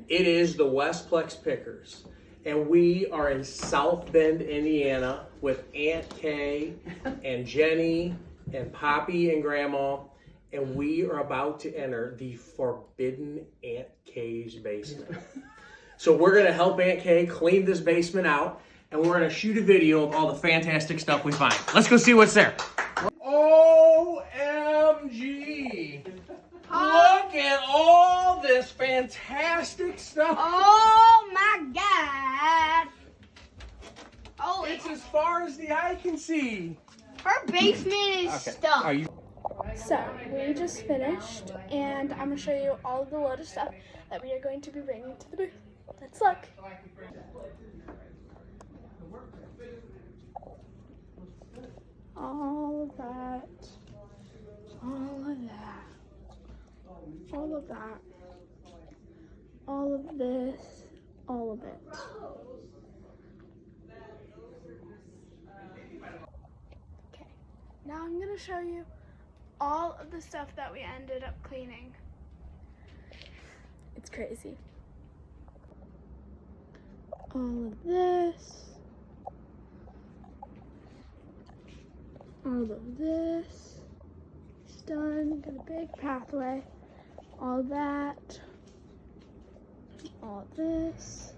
It is the Westplex Pickers, and we are in South Bend, Indiana, with Aunt Kay and Jenny and Poppy and Grandma, and we are about to enter the forbidden Aunt Kay's basement. So we're gonna help Aunt Kay clean this basement out, and we're gonna shoot a video of all the fantastic stuff we find. Let's go see what's there. OMG! Look at all this fantastic stuff. Oh my God! Oh, It's as far as the eye can see. her basement is stuck. Are you? So, we just finished, and I'm going to show you all of the load of stuff that we are going to be bringing to the booth. Let's look. All of that. All of that. All of that. All of this. All of it. Okay, now I'm going to show you all of the stuff that we ended up cleaning. It's crazy. All of this. All of this. It's done. Got a big pathway. All that. All this.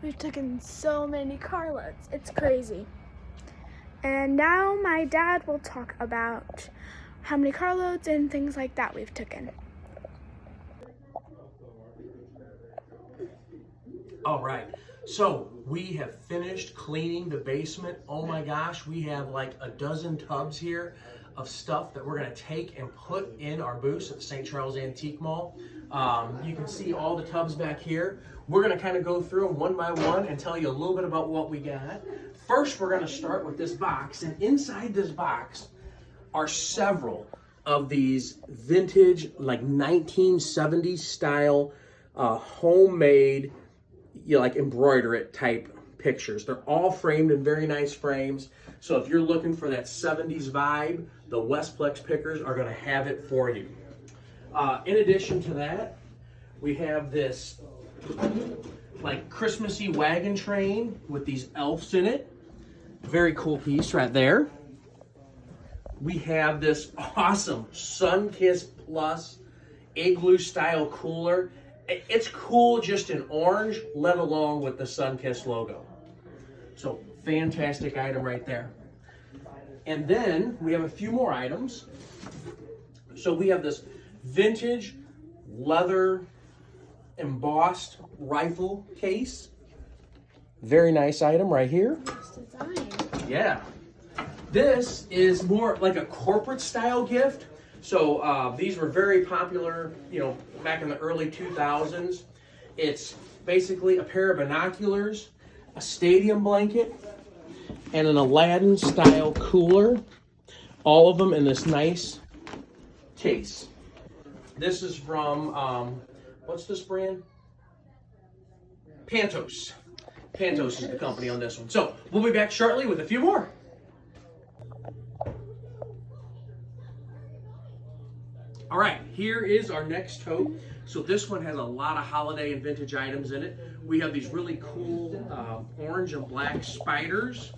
We've taken so many carloads. It's crazy. And now my dad will talk about how many carloads and things like that we've taken. All right. So we have finished cleaning the basement. Oh my gosh, we have like a dozen tubs here of stuff that we're going to take and put in our booths at the St. Charles Antique Mall. You can see all the tubs back here. We're going to kind of go through them one by one and tell you a little bit about what we got. First, we're going to start with this box, and inside this box are several of these vintage, like 1970s style, homemade, like embroider it type pictures. They're all framed in very nice frames. So if you're looking for that 70s vibe, the Westplex Pickers are going to have it for you. In addition to that, we have this like Christmassy wagon train with these elves in it. Very cool piece right there. We have this awesome Sunkist Plus igloo style cooler. It's cool just in orange, let alone with the Sunkist logo. So fantastic item right there. And then we have a few more items. So we have this vintage leather embossed rifle case. Very nice item right here. Design. Yeah. This is more like a corporate style gift. So these were very popular, back in the early 2000s. It's basically a pair of binoculars, a stadium blanket, and an Aladdin style cooler. All of them in this nice case. This is from, what's this brand? Pantos. Pantos is the company on this one. So we'll be back shortly with a few more. All right, here is our next tote. So this one has a lot of holiday and vintage items in it. We have these really cool orange and black spiders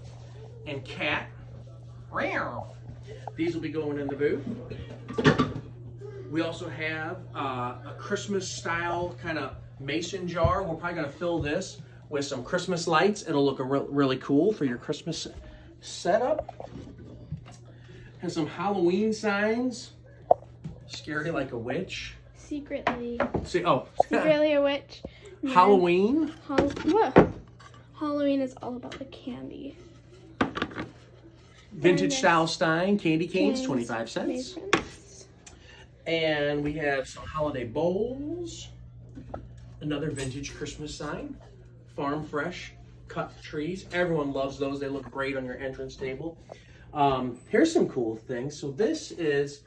and cat. These will be going in the booth. We also have a Christmas style kind of mason jar. We're probably gonna fill this with some Christmas lights. It'll look really cool for your Christmas setup. And some Halloween signs. Scary like a witch. Secretly. Secretly a witch. Halloween. What? Halloween is all about the candy. Vintage style Stein candy canes, 25 cents. Masons. And we have some holiday bowls. Another vintage Christmas sign. Farm fresh cut trees. Everyone loves those. They look great on your entrance table. Here's some cool things. So this is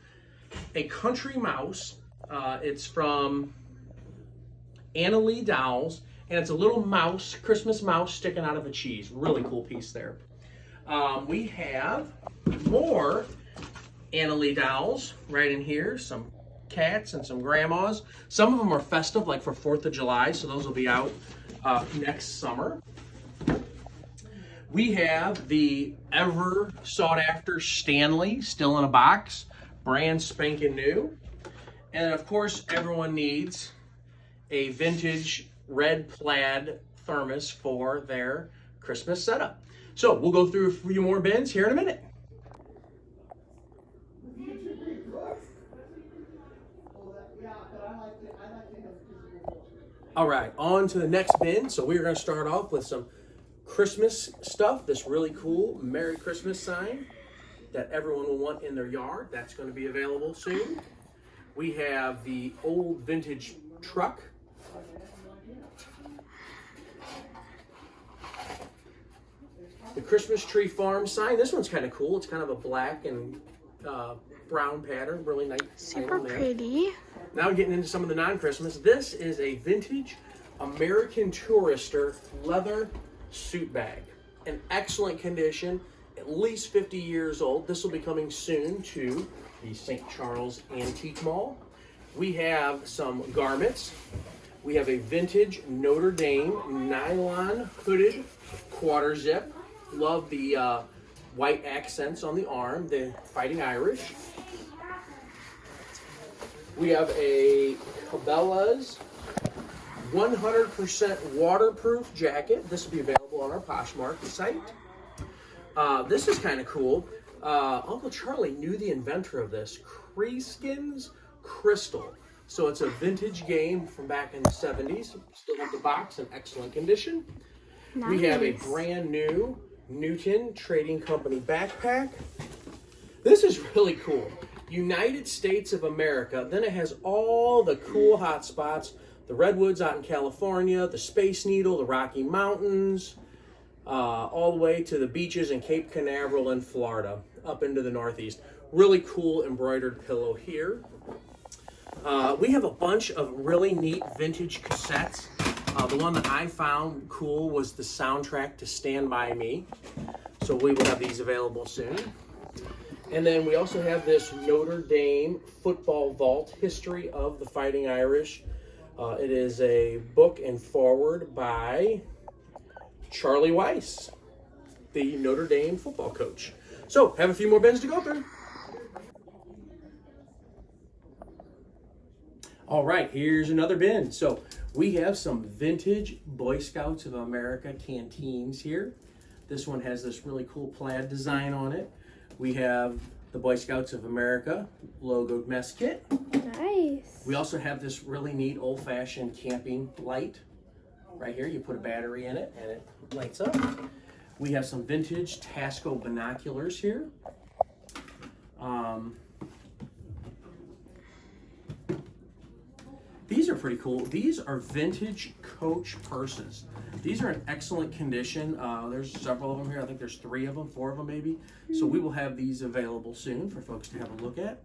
a country mouse. It's from Anna Lee Dowles, and it's a little mouse, Christmas mouse sticking out of a cheese. Really cool piece there. We have more Anna Lee Dowles right in here. Some cats and some grandmas. Some of them are festive, like for 4th of July, so those will be out next summer. We have the ever sought after Stanley, still in a box, brand spanking new. And of course, everyone needs a vintage red plaid thermos for their Christmas setup. So we'll go through a few more bins here in a minute. All right, on to the next bin. So we're going to start off with some Christmas stuff. This really cool Merry Christmas sign that everyone will want in their yard. That's going to be available soon. We have the old vintage truck. The Christmas Tree Farm sign. This one's kind of cool. It's kind of a black and brown pattern. Really nice. Super pretty. Now getting into some of the non-Christmas. This is a vintage American Tourister leather suit bag. In excellent condition, at least 50 years old. This will be coming soon to the St. Charles Antique Mall. We have some garments. We have a vintage Notre Dame nylon hooded quarter zip. Love the white accents on the arm, the Fighting Irish. We have a Cabela's 100% waterproof jacket. This will be available on our Poshmark site. This is kind of cool. Uncle Charlie knew the inventor of this, Creeskins Crystal. So it's a vintage game from back in the 70s. Still have the box in excellent condition. Nice. We have a brand new Newton Trading Company backpack. This is really cool. United States of America. Then it has all the cool hot spots. The redwoods out in California, the Space Needle, the Rocky Mountains, all the way to the beaches in Cape Canaveral in Florida, up into the Northeast. Really cool embroidered pillow here. We have a bunch of really neat vintage cassettes. The one that I found cool was the soundtrack to Stand By Me. So we will have these available soon. And then we also have this Notre Dame Football Vault, History of the Fighting Irish. It is a book and foreword by Charlie Weiss, the Notre Dame football coach. So, have a few more bins to go through. All right, here's another bin. So, we have some vintage Boy Scouts of America canteens here. This one has this really cool plaid design on it. We have the Boy Scouts of America logoed mess kit. Nice. We also have this really neat old-fashioned camping light. Right here, you put a battery in it and it lights up. We have some vintage Tasco binoculars here. These are pretty cool. These are vintage Coach purses. These are in excellent condition. There's several of them here. I think there's 3 of them, 4 of them maybe. So we will have these available soon for folks to have a look at.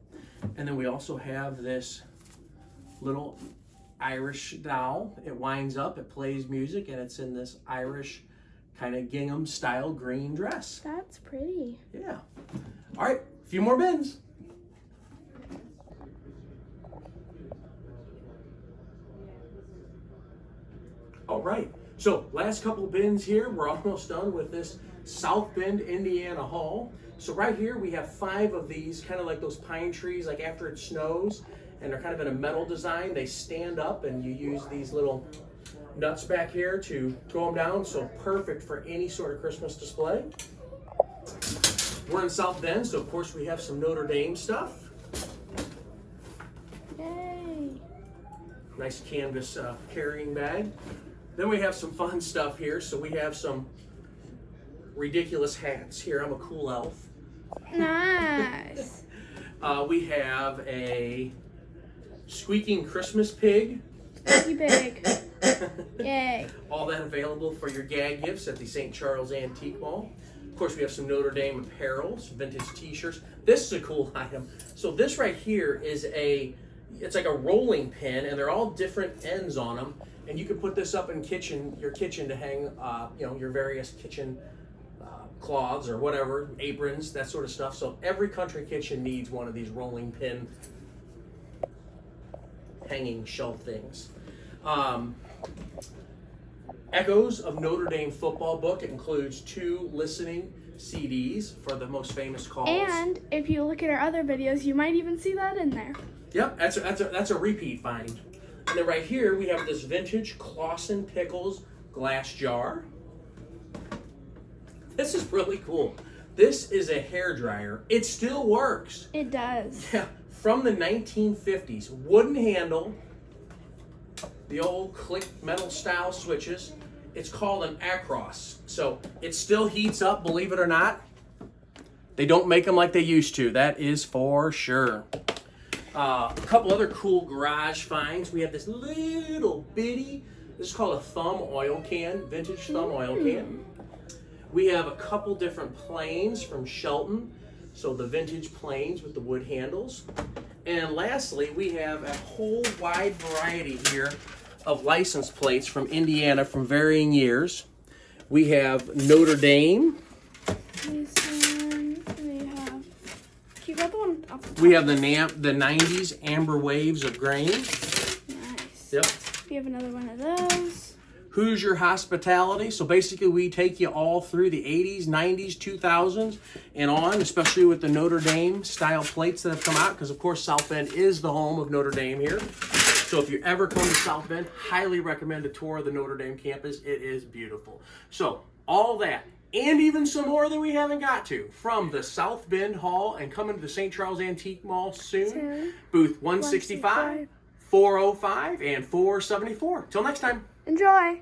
And then we also have this little Irish doll. It winds up, it plays music, and it's in this Irish kind of gingham style green dress. That's pretty. Yeah. All right, a few more bins. All right, so last couple of bins here. We're almost done with this South Bend, Indiana haul. So right here we have 5 of these, kind of like those pine trees, like after it snows, and they're kind of in a metal design. They stand up and you use these little nuts back here to throw them down. So perfect for any sort of Christmas display. We're in South Bend, so of course we have some Notre Dame stuff. Yay. Nice canvas carrying bag. Then we have some fun stuff here. So we have some ridiculous hats. Here, I'm a cool elf. Nice. We have a squeaking Christmas pig. Pretty big. Yay. All that available for your gag gifts at the St. Charles Antique Mall. Of course, we have some Notre Dame apparel, some vintage t-shirts. This is a cool item. So this right here is it's like a rolling pin, and they're all different ends on them. And you can put this up in your kitchen to hang, your various kitchen cloths or whatever, aprons, that sort of stuff. So every country kitchen needs one of these rolling pin hanging shelf things. Echoes of Notre Dame football book. It includes 2 listening CDs for the most famous calls. And if you look at our other videos, you might even see that in there. Yep, that's a repeat find. And then right here we have this vintage Clausen Pickles glass jar. This is really cool. This is a hair dryer. It still works. It does. Yeah, from the 1950s. Wooden handle. The old click metal style switches. It's called an Acros. So it still heats up, believe it or not. They don't make them like they used to. That is for sure. A couple other cool garage finds. We have this little bitty, this is called a thumb oil can, vintage thumb oil can. We have a couple different planes from Shelton. So the vintage planes with the wood handles. And lastly, we have a whole wide variety here of license plates from Indiana from varying years. We have Notre Dame. This one, we have, you got the one off the top. We have the 90s Amber Waves of Grain. Nice. Yep. We have another one of those. Hoosier Hospitality. So basically we take you all through the 80s, 90s, 2000s and on, especially with the Notre Dame style plates that have come out, because of course South Bend is the home of Notre Dame here. So if you ever come to South Bend, highly recommend a tour of the Notre Dame campus. It is beautiful. So all that and even some more that we haven't got to from the South Bend Hall and coming to the St. Charles Antique Mall soon. Booth 165, 405, and 474. Till next time. Enjoy.